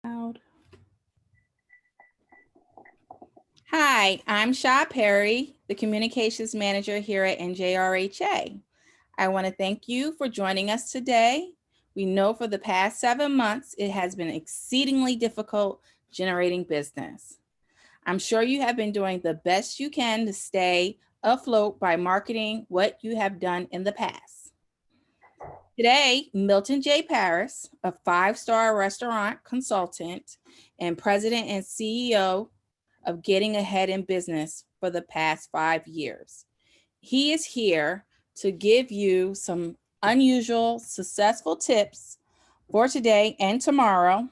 Loud. Hi, I'm Sha Perry, the Communications Manager here at NJRHA. I want to thank you for joining us today. We know for the past 7 months, it has been exceedingly difficult generating business. I'm sure you have been doing the best you can to stay afloat by marketing what you have done in the past. Today, Milton J. Paris, a five-star restaurant consultant and president and CEO of Getting Ahead in Business for the past 5 years. He is here to give you some unusual, successful tips for today and tomorrow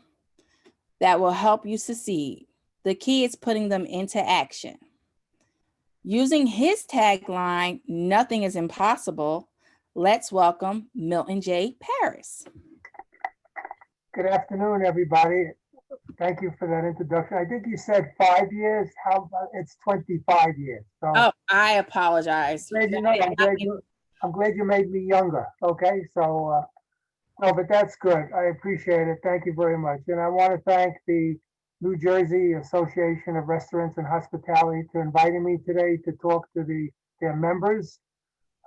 that will help you succeed. The key is putting them into action. Using his tagline, "Nothing is impossible," let's welcome Milton J. Paris. Good afternoon, everybody. Thank you for that introduction. I think you said 5 years. How about it's 25 years? So Oh, I apologize. glad you know, I'm glad you made me younger. Okay, so no, but that's good. I appreciate it. Thank you very much. And I want to thank the New Jersey Association of Restaurants and Hospitality for inviting me today to talk to their members.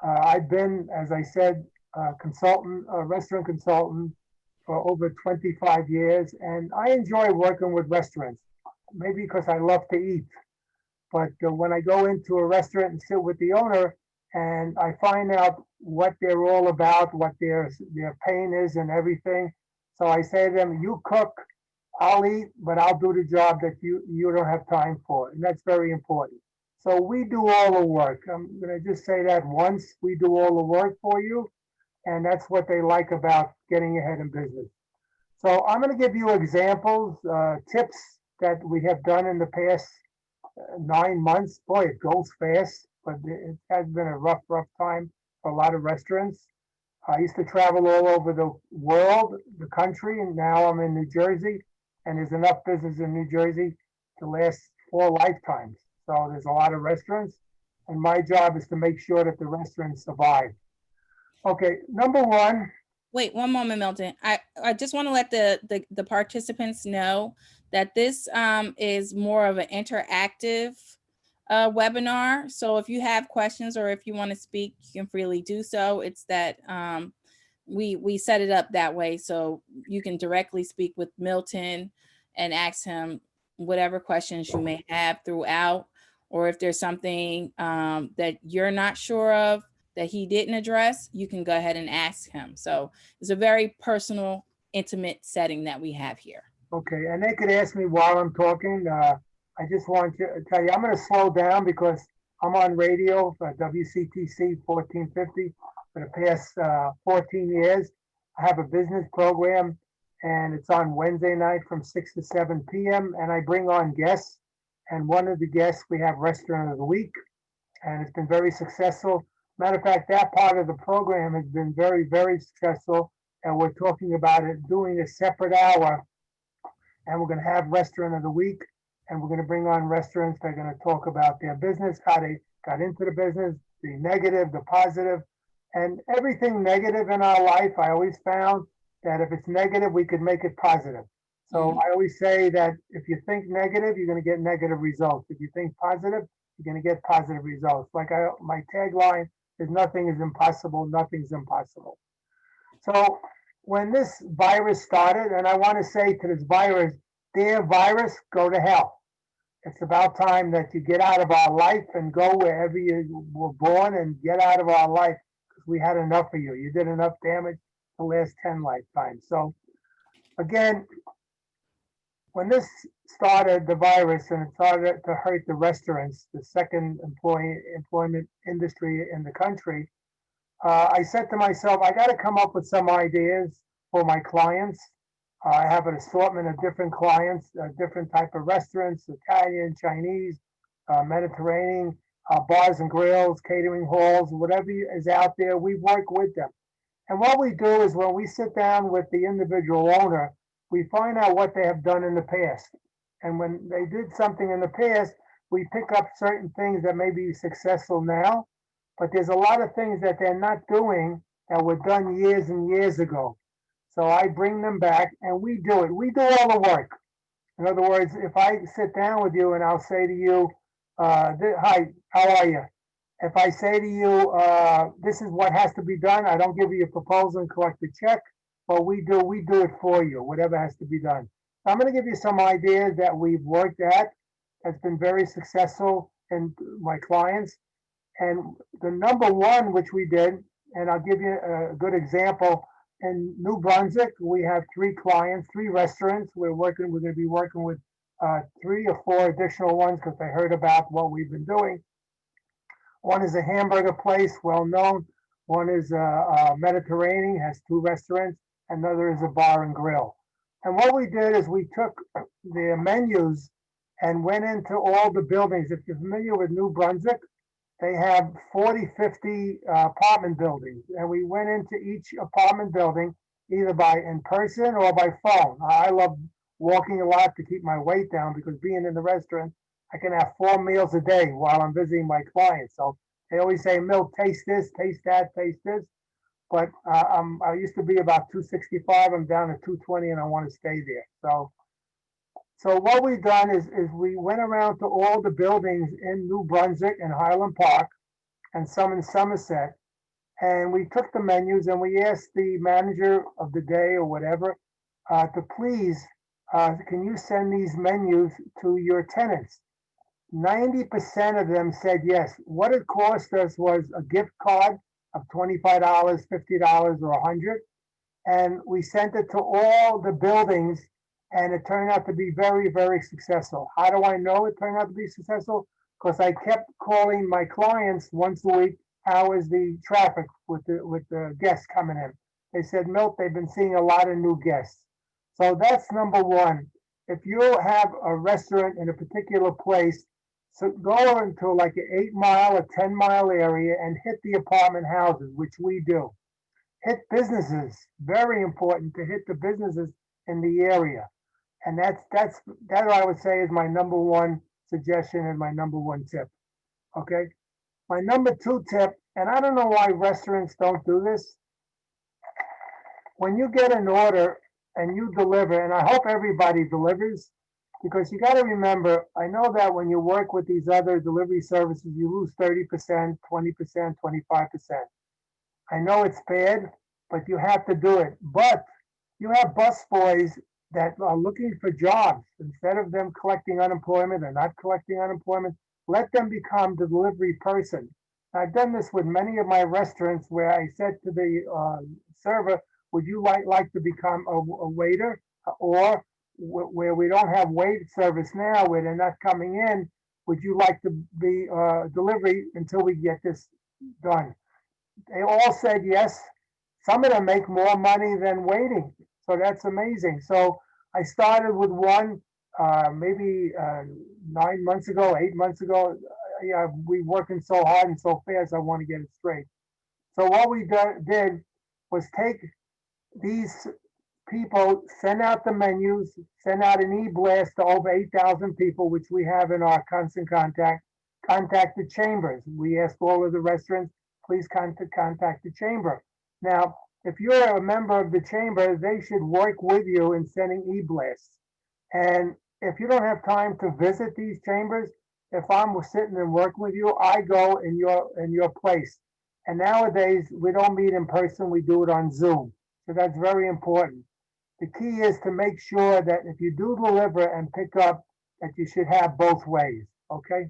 I've been, as I said, a restaurant consultant for over 25 years, and I enjoy working with restaurants. Maybe because I love to eat, but when I go into a restaurant and sit with the owner, and I find out what they're all about, what their pain is, and everything. So I say to them, "You cook, I'll eat, but I'll do the job that you don't have time for," and that's very important. So we do all the work. I'm going to just say that once: we do all the work for you, and that's what they like about getting ahead in business. So I'm going to give you examples, tips that we have done in the past 9 months. Boy, it goes fast, but it has been a rough time for a lot of restaurants. I used to travel all over the world, the country, and now I'm in New Jersey, and there's enough business in New Jersey to last 4 lifetimes. So there's a lot of restaurants, and my job is to make sure that the restaurants survive. Okay, number one. Wait one moment, Milton. I just want to let the participants know that this is more of an interactive webinar. So if you have questions or if you want to speak, you can freely do so. It's that we set it up that way so you can directly speak with Milton and ask him whatever questions you may have throughout, or if there's something that you're not sure of that he didn't address, you can go ahead and ask him. So it's a very personal, intimate setting that we have here. Okay, and they could ask me while I'm talking. I just want to tell you, I'm going to slow down because I'm on radio for WCTC 1450 for the past 14 years. I have a business program, and it's on Wednesday night from 6 to 7 p.m., and I bring on guests. And one of the guests, we have Restaurant of the Week, and it's been very successful. Matter of fact, that part of the program has been very successful, and we're talking about it doing a separate hour, and we're going to have Restaurant of the Week, and we're going to bring on restaurants that are going to talk about their business, how they got into the business, the negative, the positive, and everything negative in our life. I always found that if it's negative, we could make it positive. So I always say that if you think negative, you're going to get negative results. If you think positive, you're going to get positive results. My tagline is "Nothing is impossible, nothing's impossible." So when this virus started, and I want to say to this virus, "Dear virus, go to hell." It's about time that you get out of our life and go wherever you were born and get out of our life, because we had enough of you. You did enough damage to last 10 lifetimes. So again, when this started, the virus, and it started to hurt the restaurants, the second employment industry in the country, I said to myself, I got to come up with some ideas for my clients. I have an assortment of different clients, different type of restaurants: Italian, Chinese, Mediterranean, bars and grills, catering halls, whatever is out there. We work with them. And what we do is when we sit down with the individual owner, we find out what they have done in the past. And when they did something in the past, we pick up certain things that may be successful now, but there's a lot of things that they're not doing that were done years and years ago. So I bring them back and we do it. We do all the work. In other words, if I sit down with you and I'll say to you, hi, how are you? If I say to you, this is what has to be done, I don't give you a proposal and collect a check, but we do it for you, whatever has to be done. So I'm going to give you some ideas that we've worked at that's been very successful in my clients. And the number one, which we did, and I'll give you a good example. In New Brunswick, we have three clients, three restaurants. We're going to be working with three or four additional ones because they heard about what we've been doing. One is a hamburger place, well known. One is Mediterranean, has two restaurants. Another is a bar and grill. And what we did is we took their menus and went into all the buildings. If you're familiar with New Brunswick, they have 40, 50 apartment buildings. And we went into each apartment building either by in person or by phone. I love walking a lot to keep my weight down because being in the restaurant, I can have 4 meals a day while I'm visiting my clients. So they always say, Milt, taste this, taste that, taste this. But I used to be about 265. I'm down to 220 and I want to stay there. So what we've done is we went around to all the buildings in New Brunswick and Highland Park and some in Somerset. And we took the menus and we asked the manager of the day or whatever to please, can you send these menus to your tenants? 90% of them said yes. What it cost us was a gift card of $25, $50, or $100. And we sent it to all the buildings and it turned out to be very, very successful. How do I know it turned out to be successful? Because I kept calling my clients once a week, how is the traffic with the guests coming in? They said, Milt, they've been seeing a lot of new guests. So that's number one. If you have a restaurant in a particular place, so go into like an 8 mile or 10 mile area and hit the apartment houses, which we do. Hit businesses, very important to hit the businesses in the area. And that I would say is my number one suggestion and my number one tip. Okay. My number two tip, and I don't know why restaurants don't do this. When you get an order and you deliver, and I hope everybody delivers, because you got to remember, I know that when you work with these other delivery services, you lose 30%, 20%, 25%. I know it's bad, but you have to do it. But you have busboys that are looking for jobs. Instead of them collecting unemployment or not collecting unemployment, let them become the delivery person. I've done this with many of my restaurants where I said to the server, would you like to become a waiter? Or where we don't have wait service now, where they're not coming in, would you like to be delivery until we get this done? They all said yes. Some of them make more money than waiting. So that's amazing. So I started with one maybe 9 months ago, 8 months ago. Yeah, we working so hard and so fast, I want to get it straight. So what we did was take these people, send out the menus, send out an e-blast to over 8,000 people, which we have in our constant contact the chambers. We ask all of the restaurants, please contact the chamber. Now, if you're a member of the chamber, they should work with you in sending e-blasts. And if you don't have time to visit these chambers, if I'm sitting and working with you, I go in your place. And nowadays, we don't meet in person, we do it on Zoom. So that's very important. The key is to make sure that if you do deliver and pick up, that you should have both ways, okay?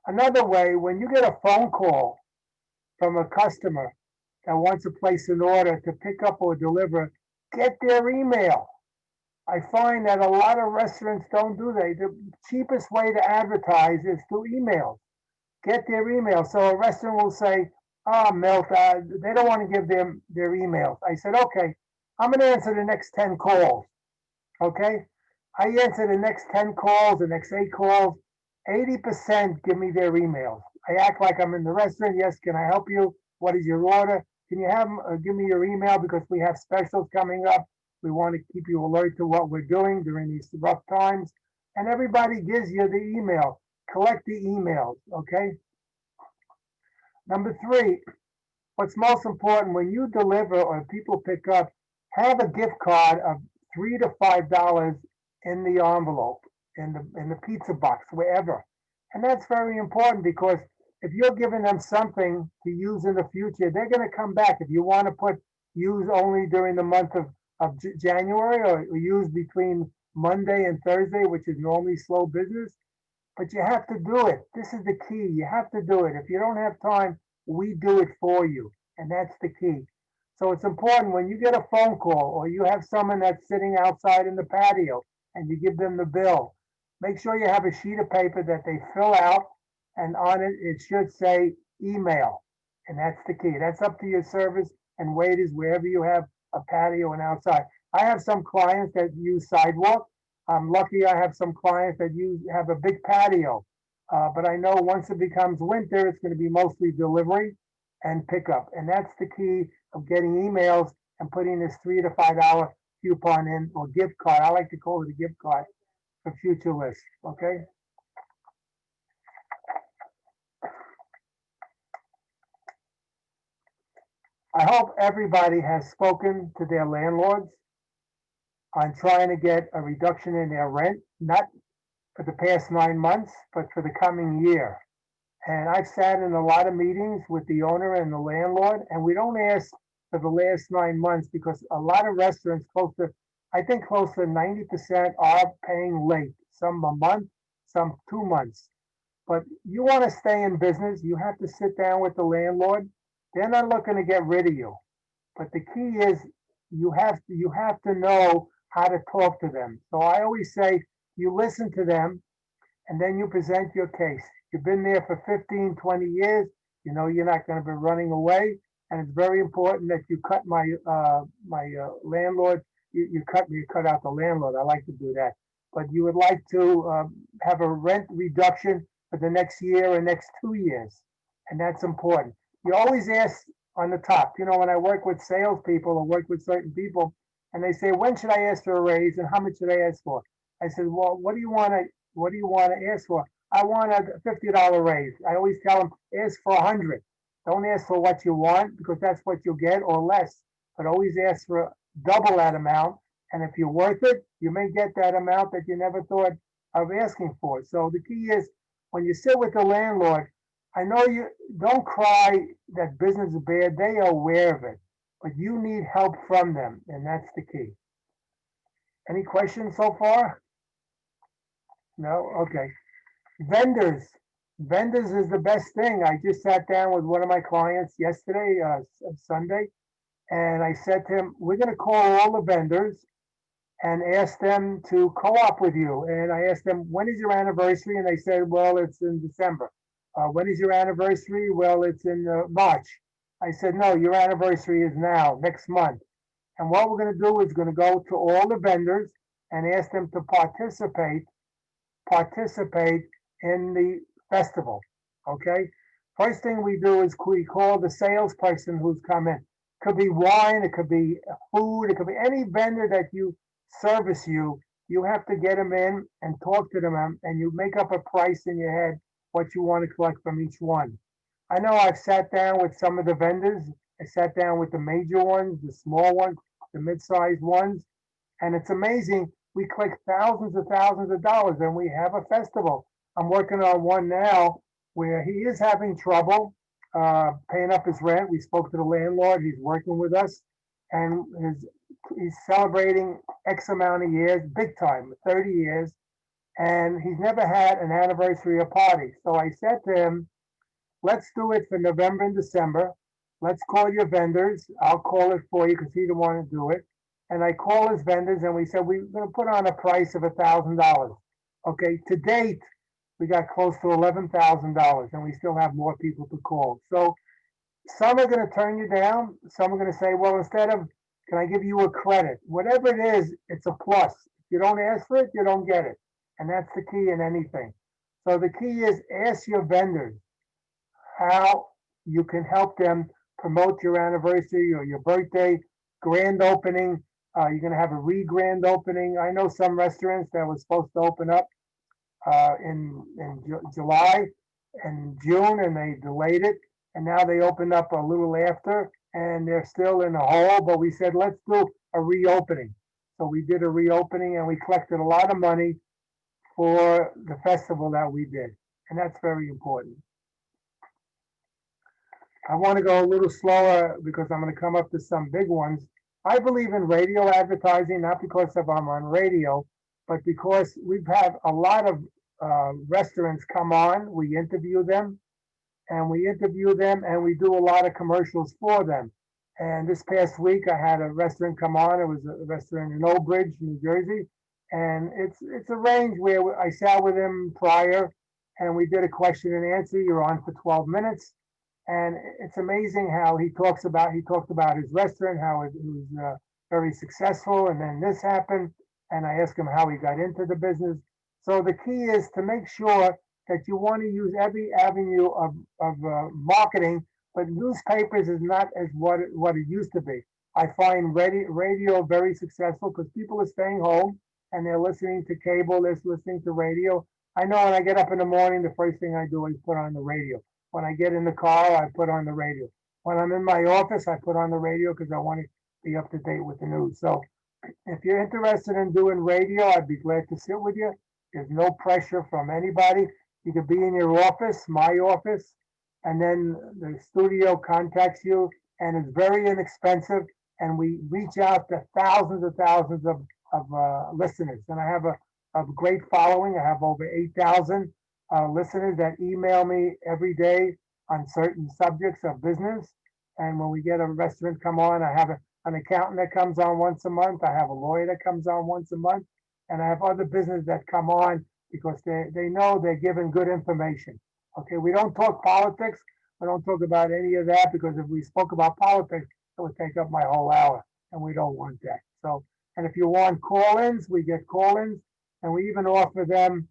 Another way, when you get a phone call from a customer that wants to place an order to pick up or deliver, get their email. I find that a lot of restaurants don't do that. The cheapest way to advertise is through emails. Get their email. So a restaurant will say, oh, Milt, they don't want to give them their emails. I said, okay, I'm going to answer the next 10 calls. Okay? I answer the next 10 calls, the next 8 calls. 80% give me their emails. I act like I'm in the restaurant. Yes, can I help you? What is your order? Can you have give me your email because we have specials coming up. We want to keep you alert to what we're doing during these rough times. And everybody gives you the email. Collect the emails, okay? Number 3, what's most important when you deliver or people pick up, have a gift card of $3 to $5 in the envelope, in the pizza box, wherever. And that's very important because if you're giving them something to use in the future, they're going to come back. If you want to use only during the month of January, or use between Monday and Thursday, which is normally slow business, but you have to do it. This is the key. You have to do it. If you don't have time, we do it for you. And that's the key. So it's important when you get a phone call or you have someone that's sitting outside in the patio and you give them the bill, make sure you have a sheet of paper that they fill out, and on it, it should say email. And that's the key. That's up to your service and waiters wherever you have a patio and outside. I have some clients that use sidewalk. I'm lucky I have some clients that have a big patio. But I know once it becomes winter, it's going to be mostly delivery and pickup. And that's the key of getting emails and putting this $3 to $5 coupon in, or gift card. I like to call it a gift card for future lists. Okay. I hope everybody has spoken to their landlords on trying to get a reduction in their rent, not for the past 9 months, but for the coming year. And I've sat in a lot of meetings with the owner and the landlord, and we don't ask for the last 9 months because a lot of restaurants, I think close to 90% are paying late, some a month, some 2 months. But you want to stay in business, you have to sit down with the landlord. They're not looking to get rid of you. But the key is you have to know how to talk to them. So I always say you listen to them and then you present your case. You've been there for 15, 20 years. You know you're not going to be running away. And it's very important that you cut my landlord. You cut out the landlord. I like to do that. But you would like to have a rent reduction for the next year or next 2 years. And that's important. You always ask on the top. You know, when I work with salespeople or work with certain people, and they say, "When should I ask for a raise, and how much should I ask for?" I said, "Well, what do you want to ask for?" "I want a $50 raise." I always tell them, ask for 100. Don't ask for what you want because that's what you'll get or less. But always ask for double that amount. And if you're worth it, you may get that amount that you never thought of asking for. So the key is when you sit with the landlord, I know you don't cry that business is bad. They are aware of it, but you need help from them, and that's the key. Any questions so far? No? Okay. Vendors. Vendors is the best thing. I just sat down with one of my clients yesterday, Sunday, and I said to him, we're going to call all the vendors and ask them to co-op with you. And I asked them, when is your anniversary? And they said, well, it's in December. When is your anniversary? Well, it's in March. I said, no, your anniversary is now, next month. And what we're going to do is going to go to all the vendors and ask them to participate in the festival. Okay. First thing we do is we call the salesperson who's come in. Could be wine, it could be food, it could be any vendor that you service you. You have to get them in and talk to them, and you make up a price in your head what you want to collect from each one. I know I've sat down with some of the vendors. I sat down with the major ones, the small ones, the mid-sized ones, and it's amazing. We collect thousands of dollars, and we have a festival. I'm working on one now where he is having trouble paying up his rent. We spoke to the landlord. He's working with us, and he's celebrating X amount of years, big time, 30 years, and he's never had an anniversary or party. So I said to him, let's do it for November and December. Let's call your vendors. I'll call it for you because he didn't want to do it. And I call his vendors, and we said, we're going to put on a price of $1,000. Okay, to date, we got close to $11,000, and we still have more people to call. So some are going to turn you down. Some are going to say, well, instead of, can I give you a credit? Whatever it is, it's a plus. If you don't ask for it, you don't get it. And that's the key in anything. So the key is ask your vendors how you can help them promote your anniversary or your birthday, grand opening. You're going to have a re-grand opening. I know some restaurants that were supposed to open up in July and June, and they delayed it. And now they opened up a little after, and they're still in a hole. But we said, let's do a reopening. So we did a reopening and we collected a lot of money for the festival that we did. And that's very important. I want to go a little slower because I'm going to come up to some big ones. I believe in radio advertising, not because of I'm on radio, but because we've had a lot of restaurants come on. We interview them and we do a lot of commercials for them. And this past week, I had a restaurant come on. It was a restaurant in Old Bridge, New Jersey, and it's arranged where I sat with him prior, and we did a question and answer. You're on for 12 minutes, and it's amazing how he talked about his restaurant, how it was very successful, and then this happened, and I asked him how he got into the business. So the key is to make sure that you want to use every avenue of marketing, but newspapers is not as what it used to be. I find radio very successful because people are staying home and they're listening to cable, they're listening to radio. I know when I get up in the morning, the first thing I do is put on the radio. When I get in the car, I put on the radio. When I'm in my office, I put on the radio because I want to be up to date with the news. So if you're interested in doing radio, I'd be glad to sit with you. There's no pressure from anybody. You could be in your office, my office, and then the studio contacts you, and it's very inexpensive. And we reach out to thousands of listeners. And I have a great following. I have over 8,000 listeners that email me every day on certain subjects of business. And when we get a restaurant come on, I have an accountant that comes on once a month. I have a lawyer that comes on once a month. And I have other business that come on because they know they're giving good information. Okay, we don't talk politics. We don't talk about any of that because if we spoke about politics, it would take up my whole hour, and we don't want that. So, and if you want call-ins, we get call-ins, and we even offer them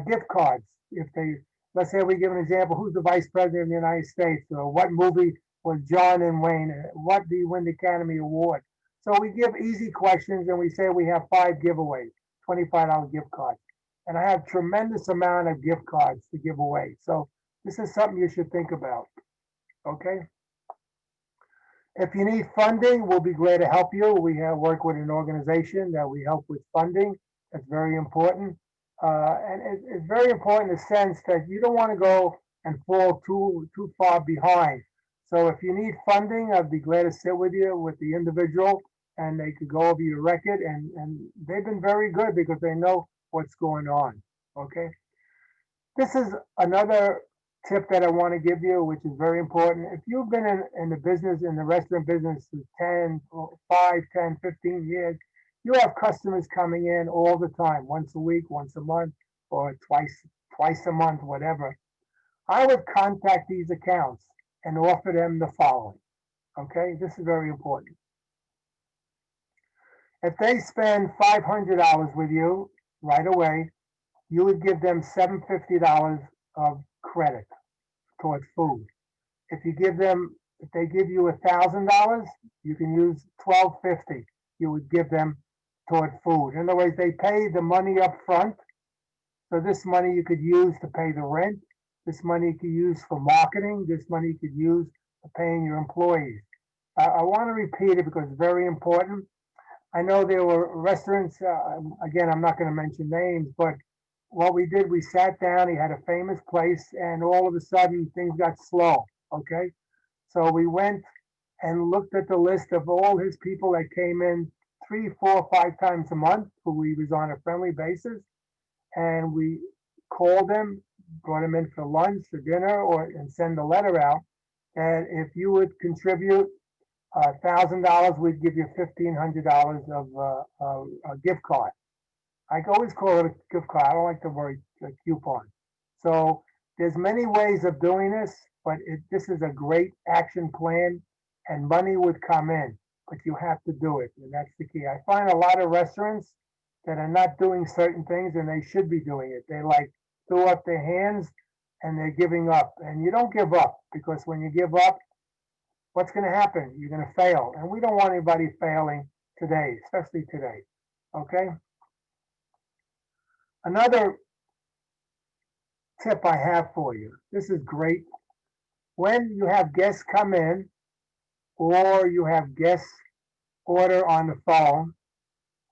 gift cards. If they, let's say we give an example, who's the vice president of the United States, or what movie was John and Wayne, what do you win the Academy Award? So we give easy questions, and we say we have 5 giveaways, $25 gift cards. And I have tremendous amount of gift cards to give away. So this is something you should think about, okay? If you need funding, we'll be glad to help you. We have worked with an organization that we help with funding. That's very important. And it's very important in the sense that you don't want to go and fall too far behind. So if you need funding, I'd be glad to sit with you, with the individual, and they could go over your record. And they've been very good because they know what's going on, okay? This is another tip that I want to give you, which is very important. If you've been in the business, in the restaurant business for 10, 5, 10, 15 years, you have customers coming in all the time, once a week, once a month, or twice a month, whatever. I would contact these accounts and offer them the following, okay? This is very important. If they spend $500 with you right away, you would give them $750 of credit towards food. If they give you $1,000, you can use $1,250. You would give them toward food. In other words, they pay the money up front. So this money you could use to pay the rent. This money you could use for marketing. This money you could use for paying your employees. I want to repeat it because it's very important. I know there were restaurants, again, I'm not going to mention names, but what we did, we sat down, he had a famous place, and all of a sudden things got slow, okay? So we went and looked at the list of all his people that came in 3, 4, 5 times a month, who we was on a friendly basis, and we called them, brought them in for lunch or dinner, and send a letter out, and if you would contribute $1,000, we'd give you $1,500 of a gift card. I always call it a gift card. I don't like the word coupon. So there's many ways of doing this, but this is a great action plan, and money would come in, but you have to do it, and that's the key. I find a lot of restaurants that are not doing certain things, and they should be doing it. They like throw up their hands, and they're giving up. And you don't give up, because when you give up, what's going to happen? You're going to fail. And we don't want anybody failing today, especially today. Okay? Another tip I have for you. This is great. When you have guests come in, or you have guests order on the phone.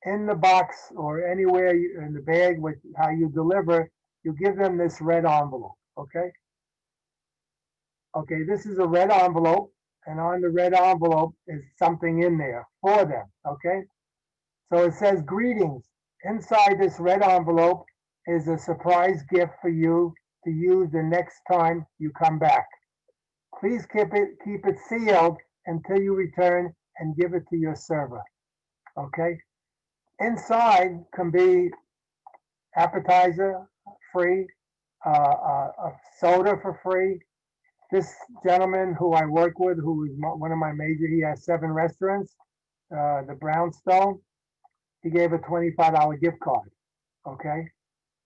In the box or anywhere in the bag with how you deliver, you give them this red envelope, okay? Okay, this is a red envelope, and on the red envelope is something in there for them, okay? So it says greetings. Inside this red envelope is a surprise gift for you to use the next time you come back. Please keep it sealed until you return and give it to your server, okay? Inside can be appetizer free, a soda for free. This gentleman who I work with, who is one of my major, he has 7 restaurants, the Brownstone, he gave a $25 gift card, okay?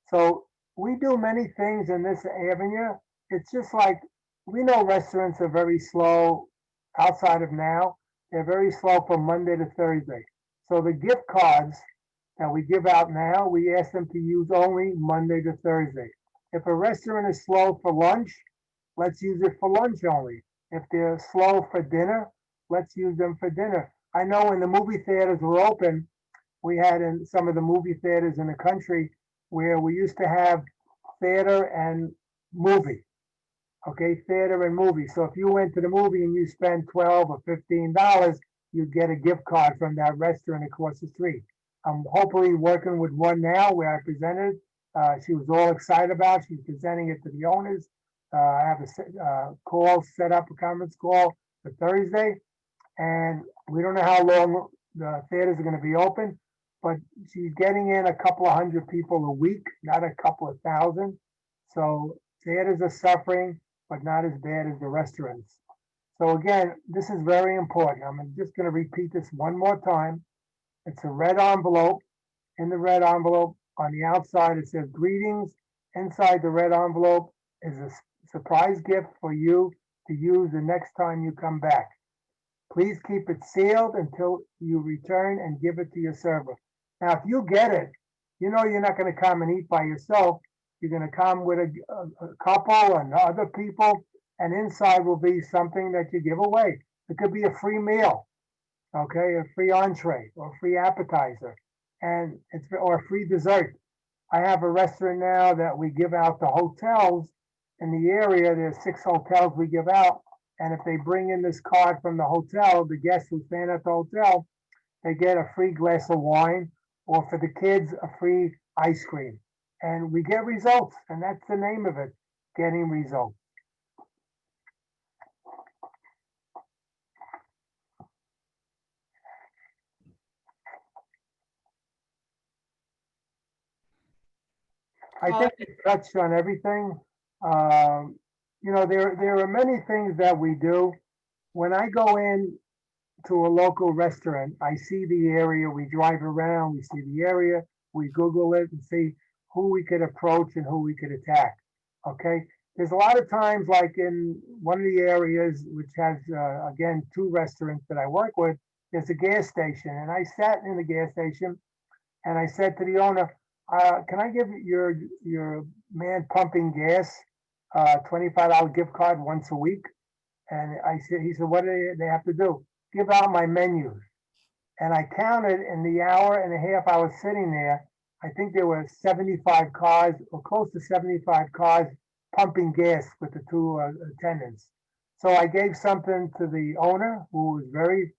So we do many things in this avenue. It's just like, we know restaurants are very slow outside of now. They're very slow from Monday to Thursday. So the gift cards that we give out now, we ask them to use only Monday to Thursday. If a restaurant is slow for lunch, let's use it for lunch only. If they're slow for dinner, let's use them for dinner. I know when the movie theaters were open, we had in some of the movie theaters in the country where we used to have theater and movie. Okay, theater and movie. So if you went to the movie and you spent $12 or $15, you'd get a gift card from that restaurant across the street. I'm hopefully working with one now where I presented. She was all excited about it. She's presenting it to the owners. I have a call set up, a conference call for Thursday, and we don't know how long the theaters are going to be open, but she's getting in a couple of hundred people a week, not a couple of thousand. So theaters are suffering, but not as bad as the restaurants. So again, this is very important. I'm just going to repeat this one more time. It's a red envelope. In the red envelope, on the outside, it says greetings. Inside the red envelope is a surprise gift for you to use the next time you come back. Please keep it sealed until you return and give it to your server. Now, if you get it, you know you're not going to come and eat by yourself. You're going to come with a couple and other people, and inside will be something that you give away. It could be a free meal, okay, a free entree or a free appetizer, and it's or a free dessert. I have a restaurant now that we give out to hotels in the area. There's 6 hotels we give out, and if they bring in this card from the hotel, the guests who stay at the hotel, they get a free glass of wine, or for the kids, a free ice cream. And we get results, and that's the name of it, getting results. I think we touched on everything. Um, there are many things that we do. When I go in to a local restaurant, I see the area, we drive around, we see the area, we Google it and see who we could approach and who we could attack. Okay. There's a lot of times, like in one of the areas, which has, again, 2 restaurants that I work with, there's a gas station. And I sat in the gas station and I said to the owner, can I give your man pumping gas $25 gift card once a week? And he said, what do they have to do? Give out my menus. And I counted in the hour and a half I was sitting there, I think there were 75 cars or close to 75 cars pumping gas with the 2 attendants. So I gave something to the owner who was very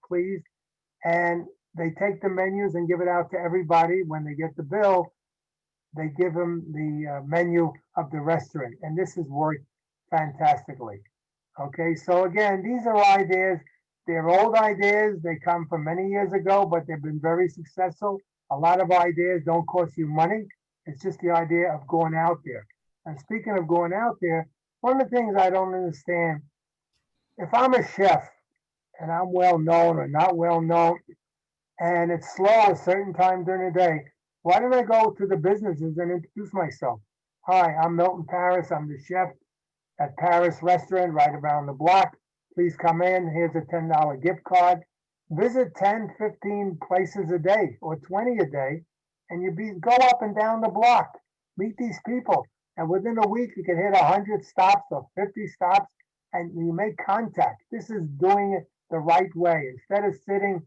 pleased, and they take the menus and give it out to everybody. When they get the bill, they give them the menu of the restaurant, and this has worked fantastically. Okay, so again, these are ideas. They're old ideas. They come from many years ago, but they've been very successful. A lot of ideas don't cost you money. It's just the idea of going out there. And speaking of going out there, one of the things I don't understand, if I'm a chef and I'm well known or not well known, and it's slow a certain time during the day, why don't I go to the businesses and introduce myself? Hi, I'm Milton Paris. I'm the chef at Paris Restaurant right around the block. Please come in. Here's a $10 gift card. Visit 10, 15 places a day or 20 a day, and go up and down the block. Meet these people. And within a week, you can hit 100 stops or 50 stops, and you make contact. This is doing it the right way. Instead of sitting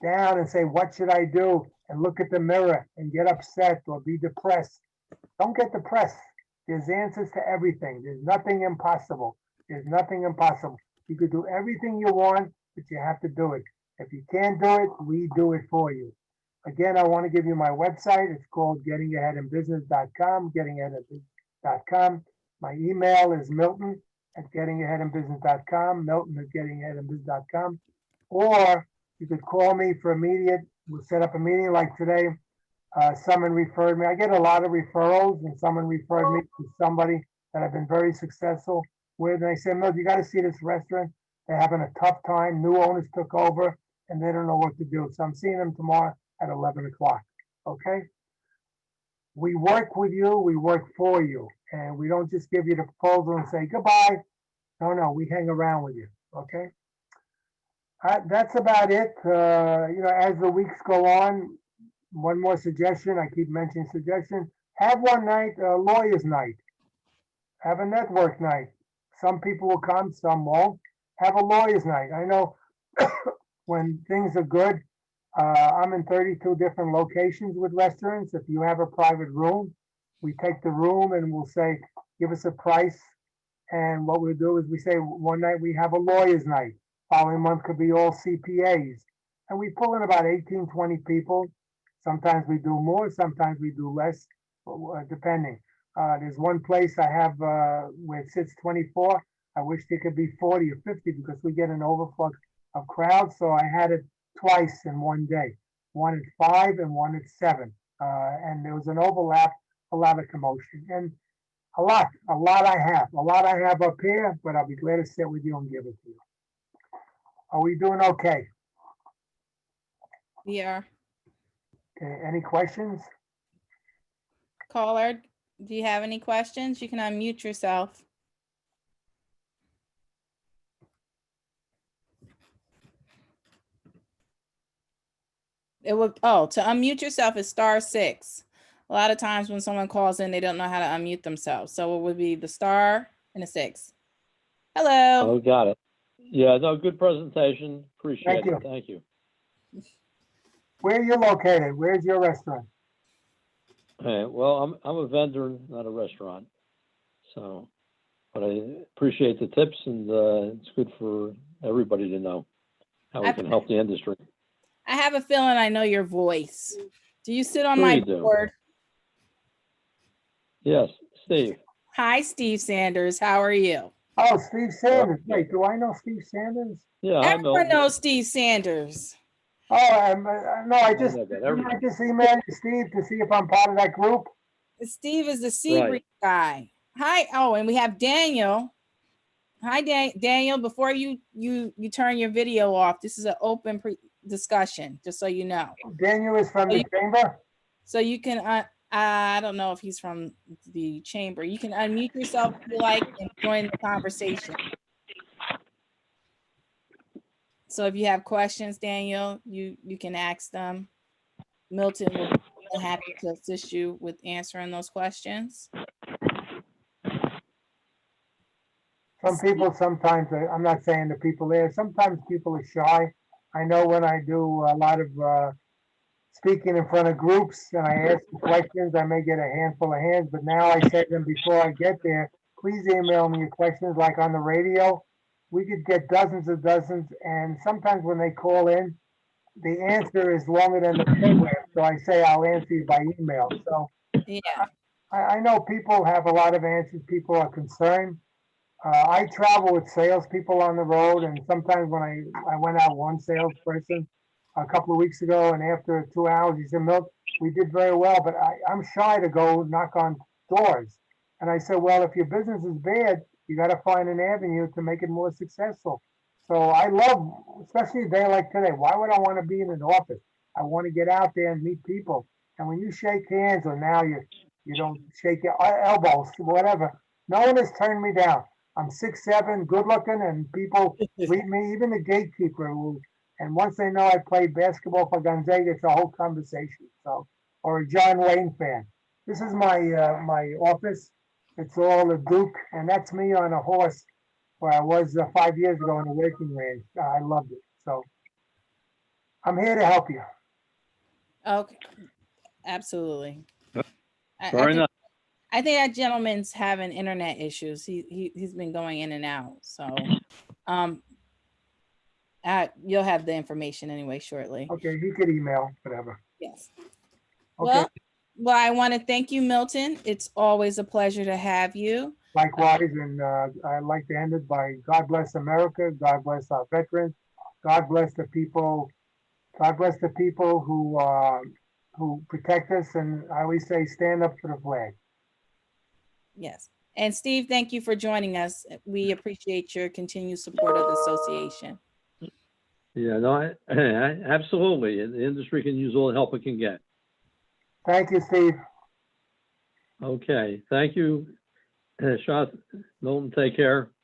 down and say, what should I do? And look at the mirror and get upset or be depressed. Don't get depressed. There's answers to everything. There's nothing impossible. There's nothing impossible. You could do everything you want, but you have to do it. If you can't do it, we do it for you. Again, I want to give you my website. It's called gettingaheadinbusiness.com, gettingaheadinbusiness.com. My email is Milton at gettingaheadinbusiness.com, Milton at gettingaheadinbusiness.com. Or you could call me for immediate. We'll set up a meeting like today. Someone referred me. I get a lot of referrals, and someone referred me to somebody that I've been very successful with. And I said, Milton, you got to see this restaurant. They're having a tough time. New owners took over, and they don't know what to do. So I'm seeing them tomorrow at 11 o'clock. Okay? We work with you. We work for you. And we don't just give you the proposal and say goodbye. No, we hang around with you. Okay? That's about it. As the weeks go on, one more suggestion. I keep mentioning suggestion. Have one night, lawyer's night. Have a network night. Some people will come, some won't. Have a lawyer's night. I know when things are good, I'm in 32 different locations with restaurants. If you have a private room, we take the room and we'll say, give us a price. And what we'll do is we say one night we have a lawyer's night. Following month could be all CPAs. And we pull in about 18, 20 people. Sometimes we do more, sometimes we do less, depending. There's one place I have where it sits 24. I wish there could be 40 or 50 because we get an overflux of crowds. So I had it twice in one day, one at 5 and one at 7. And there was an overlap, a lot of commotion. And a lot I have up here, but I'll be glad to sit with you and give it to you. Are we doing okay? Yeah. Okay, any questions? Caller, do you have any questions? You can unmute yourself. To unmute yourself is *6. A lot of times when someone calls in, they don't know how to unmute themselves. So it would be the star and a 6. Hello. Oh, got it. Yeah, no, good presentation. Appreciate it. Thank you. Where are you located? Where's your restaurant? Well, I'm a vendor, not a restaurant. So, but I appreciate the tips, and it's good for everybody to know how we can help the industry. I have a feeling I know your voice. Do you sit on my board? Yes, Steve. Hi, Steve Sanders. How are you? Oh, Steve Sanders. Wait, do I know Steve Sanders? Yeah, everyone knows Steve Sanders. Oh, no, I just emailed you, Steve, to see if I'm part of that group. Steve is the Seabreeze guy. Hi. Oh, and we have Daniel. Hi, Daniel. Before you turn your video off, this is an open discusussion, just so you know. Daniel is from the chamber. So you can. I don't know if he's from the chamber. You can unmute yourself if you like and join the conversation. So if you have questions, Daniel, you can ask them. Milton will be happy to assist you with answering those questions. Some people sometimes, I'm not saying the people there, sometimes people are shy. I know when I do a lot of speaking in front of groups and I ask the questions, I may get a handful of hands, but now I say to them before I get there, please email me your questions like on the radio. We could get dozens, and sometimes when they call in, the answer is longer than the program. So I say I'll answer you by email. So yeah, I know people have a lot of answers. People are concerned. I travel with salespeople on the road, and sometimes when I went out one salesperson a couple of weeks ago, and after 2 hours, he said, Milt, we did very well, but I'm shy to go knock on doors. And I said, well, if your business is bad, you got to find an avenue to make it more successful. So I love, especially a day like today, why would I want to be in an office? I want to get out there and meet people. And when you shake hands, or now you don't shake your elbows, whatever, no one has turned me down. I'm 6'7", good looking, and people greet me, even the gatekeeper who, and once they know I played basketball for Gonzaga, it's a whole conversation. So, or a John Wayne fan. This is my my office. It's all a Duke, and that's me on a horse where I was 5 years ago in a working range. I loved it. So I'm here to help you. Okay, absolutely. I Fair think enough. I think that gentleman's having internet issues. He's been going in and out. So, um, you'll have the information anyway shortly. Okay, you could email, whatever. Yes. Okay, Well, I want to thank you, Milton. It's always a pleasure to have you. likewise, and I'd like to end it by God bless America, God bless our veterans, God bless the people, God bless the people who protect us, and I always say, stand up for the flag. Yes. And Steve, thank you for joining us. We appreciate your continued support of the association. Yeah, no, absolutely. The industry can use all the help it can get. Thank you, Steve. Okay, thank you. Milton, take care.